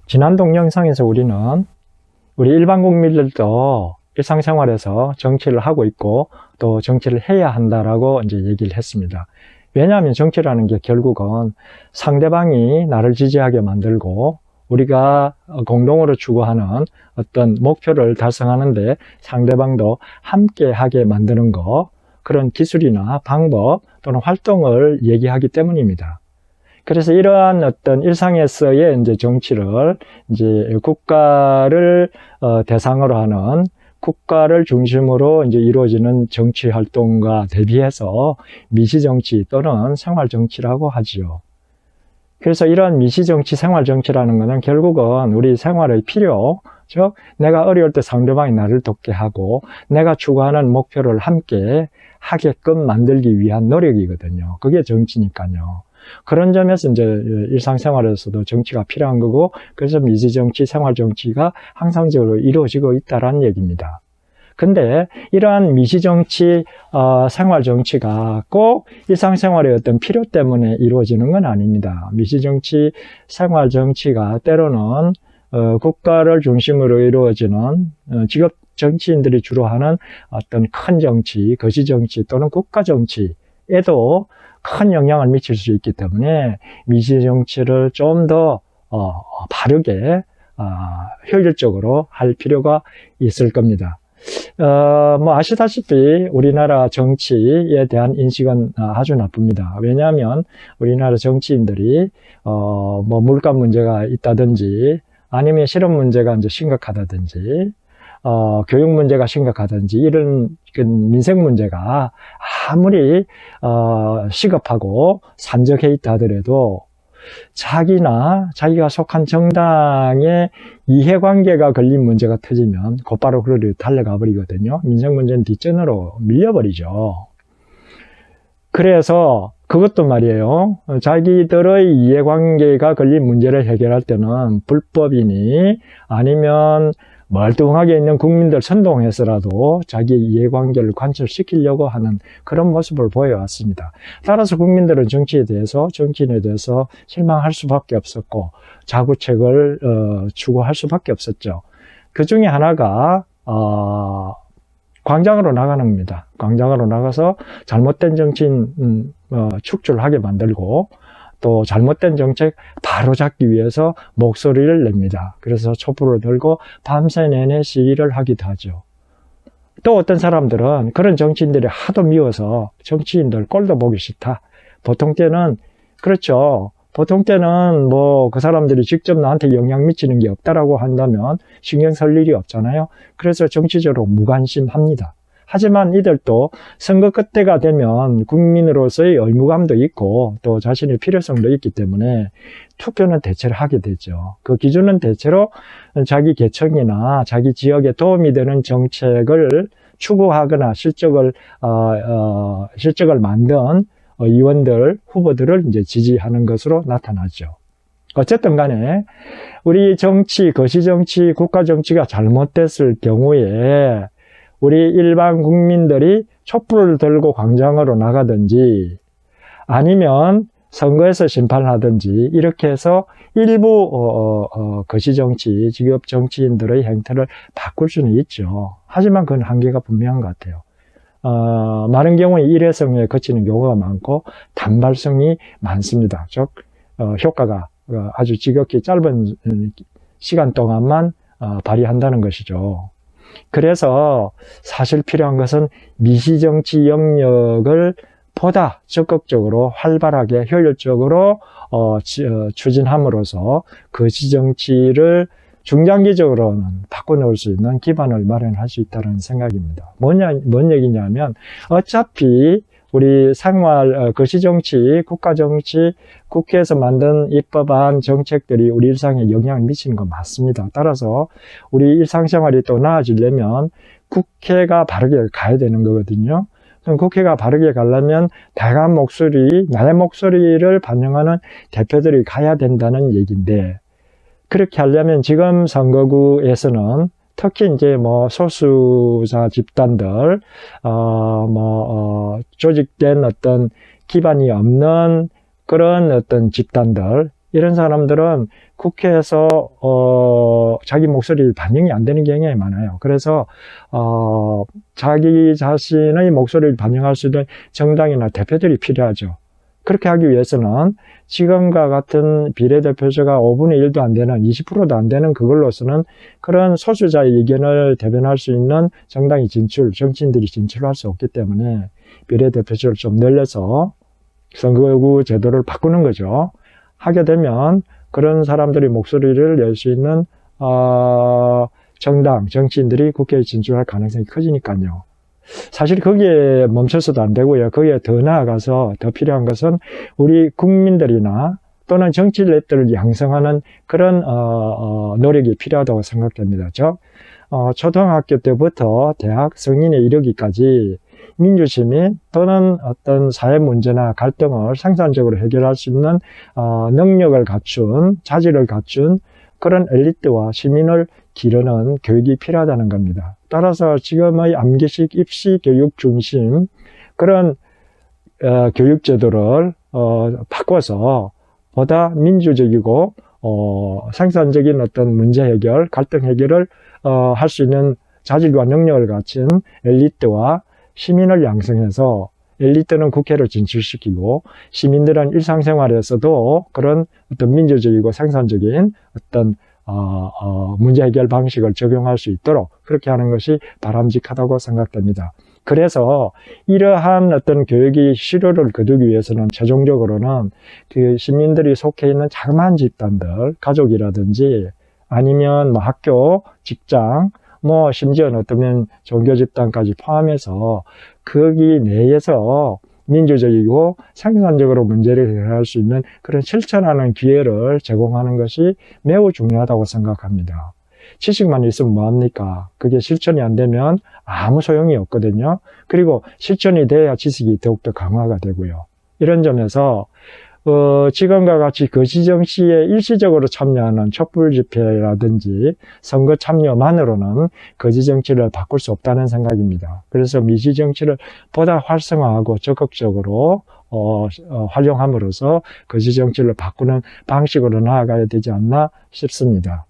지난 동영상에서 우리는 우리 일반 국민들도 일상생활에서 정치를 하고 있고 또 정치를 해야 한다라고 이제 얘기를 했습니다. 왜냐하면 정치라는 게 결국은 상대방이 나를 지지하게 만들고 우리가 공동으로 추구하는 어떤 목표를 달성하는데 상대방도 함께 하게 만드는 거, 그런 기술이나 방법 또는 활동을 얘기하기 때문입니다. 그래서 이러한 어떤 일상에서의 이제 정치를 이제 국가를 대상으로 하는, 국가를 중심으로 이제 이루어지는 정치 활동과 대비해서 미시정치 또는 생활정치라고 하지요. 그래서 이런 미시정치, 생활정치라는 것은 결국은 우리 생활의 필요, 즉 내가 어려울 때 상대방이 나를 돕게 하고 내가 추구하는 목표를 함께 하게끔 만들기 위한 노력이거든요. 그게 정치니까요. 그런 점에서 이제 일상생활에서도 정치가 필요한 거고, 그래서 미시정치, 생활정치가 항상적으로 이루어지고 있다는 얘기입니다. 근데 이러한 미시정치, 생활정치가 꼭 일상생활의 어떤 필요 때문에 이루어지는 건 아닙니다. 미시정치, 생활정치가 때로는 국가를 중심으로 이루어지는 직업 정치인들이 주로 하는 어떤 큰 정치, 거시정치 또는 국가정치에도 큰 영향을 미칠 수 있기 때문에 미시정치를 좀 더 바르게 효율적으로 할 필요가 있을 겁니다. 뭐 아시다시피 우리나라 정치에 대한 인식은 아주 나쁩니다. 왜냐하면 우리나라 정치인들이 뭐 물가 문제가 있다든지 아니면 실업 문제가 이제 심각하다든지 교육 문제가 심각하든지 이런 민생 문제가 아무리 시급하고 산적해 있다 하더라도 자기나 자기가 속한 정당의 이해관계가 걸린 문제가 터지면 곧바로 그리로 달려가 버리거든요. 민생 문제는 뒷전으로 밀려버리죠. 그래서 그것도 말이에요. 자기들의 이해관계가 걸린 문제를 해결할 때는 불법이니 아니면 멀뚱하게 있는 국민들 선동해서라도 자기의 이해관계를 관철시키려고 하는 그런 모습을 보여왔습니다. 따라서 국민들은 정치에 대해서, 정치인에 대해서 실망할 수밖에 없었고 자구책을 추구할 수밖에 없었죠. 그 중에 하나가 광장으로 나가는 겁니다. 광장으로 나가서 잘못된 정치인 축출하게 만들고 또 잘못된 정책 바로잡기 위해서 목소리를 냅니다. 그래서 촛불을 들고 밤새 내내 시위를 하기도 하죠. 또 어떤 사람들은 그런 정치인들이 하도 미워서 정치인들 꼴도 보기 싫다. 보통 때는 그렇죠. 보통 때는 뭐 그 사람들이 직접 나한테 영향 미치는 게 없다라고 한다면 신경 쓸 일이 없잖아요. 그래서 정치적으로 무관심합니다. 하지만 이들도 선거 끝때가 되면 국민으로서의 의무감도 있고 또 자신의 필요성도 있기 때문에 투표는 대체로 하게 되죠. 그 기준은 대체로 자기 계층이나 자기 지역에 도움이 되는 정책을 추구하거나 실적을 만든 의원들, 후보들을 이제 지지하는 것으로 나타나죠. 어쨌든 간에 우리 정치, 거시정치, 국가정치가 잘못됐을 경우에 우리 일반 국민들이 촛불을 들고 광장으로 나가든지 아니면 선거에서 심판하든지 이렇게 해서 일부 거시정치, 직업 정치인들의 행태를 바꿀 수는 있죠. 하지만 그건 한계가 분명한 것 같아요. 많은 경우에 일회성에 거치는 경우가 많고 단발성이 많습니다. 즉 효과가 아주 지극히 짧은 시간 동안만 발휘한다는 것이죠. 그래서 사실 필요한 것은 미시정치 영역을 보다 적극적으로 활발하게 효율적으로 추진함으로써 거시정치를 중장기적으로는 바꿔놓을 수 있는 기반을 마련할 수 있다는 생각입니다. 뭔 얘기냐면 어차피 우리 생활, 거시정치, 국가정치, 국회에서 만든 입법안 정책들이 우리 일상에 영향을 미치는 건 맞습니다. 따라서 우리 일상생활이 또 나아지려면 국회가 바르게 가야 되는 거거든요. 그럼 국회가 바르게 가려면 다양한 목소리, 나의 목소리를 반영하는 대표들이 가야 된다는 얘기인데, 그렇게 하려면 지금 선거구에서는 특히 이제 뭐 소수자 집단들, 조직된 어떤 기반이 없는 그런 어떤 집단들, 이런 사람들은 국회에서 자기 목소리 반영이 안 되는 경향이 많아요. 그래서 자기 자신의 목소리를 반영할 수 있는 정당이나 대표들이 필요하죠. 그렇게 하기 위해서는 지금과 같은 비례대표제가 5분의 1도 안 되는 20%도 안 되는 그걸로서는 그런 소수자의 의견을 대변할 수 있는 정당이 정치인들이 진출할 수 없기 때문에 비례대표제를 좀 늘려서 선거구 제도를 바꾸는 거죠. 하게 되면 그런 사람들이 목소리를 낼 수 있는 정당, 정치인들이 국회에 진출할 가능성이 커지니까요. 사실 거기에 멈춰서도 안 되고요. 거기에 더 나아가서 더 필요한 것은 우리 국민들이나 또는 정치인들을 양성하는 그런 노력이 필요하다고 생각됩니다. 즉 초등학교 때부터 대학 성인에 이르기까지 민주시민 또는 어떤 사회 문제나 갈등을 생산적으로 해결할 수 있는 능력을 갖춘, 자질을 갖춘 그런 엘리트와 시민을 기르는 교육이 필요하다는 겁니다. 따라서 지금의 암기식 입시 교육 중심 그런 교육 제도를 바꿔서 보다 민주적이고 생산적인 어떤 문제 해결, 갈등 해결을 할 수 있는 자질과 능력을 갖춘 엘리트와 시민을 양성해서 엘리트는 국회로 진출시키고 시민들은 일상생활에서도 그런 어떤 민주적이고 생산적인 어떤 문제 해결 방식을 적용할 수 있도록 그렇게 하는 것이 바람직하다고 생각됩니다. 그래서 이러한 어떤 교육이 실효를 거두기 위해서는 최종적으로는 그 시민들이 속해 있는 자그마한 집단들, 가족이라든지 아니면 뭐 학교, 직장, 뭐 심지어는 어쩌면 종교 집단까지 포함해서 거기 내에서 민주적이고 생산적으로 문제를 해결할 수 있는 그런 실천하는 기회를 제공하는 것이 매우 중요하다고 생각합니다. 지식만 있으면 뭐합니까? 그게 실천이 안 되면 아무 소용이 없거든요. 그리고 실천이 돼야 지식이 더욱더 강화가 되고요. 이런 점에서 지금과 같이 거시정치에 일시적으로 참여하는 촛불 집회라든지 선거 참여만으로는 거시정치를 바꿀 수 없다는 생각입니다. 그래서 미시정치를 보다 활성화하고 적극적으로 활용함으로써 거시정치를 바꾸는 방식으로 나아가야 되지 않나 싶습니다.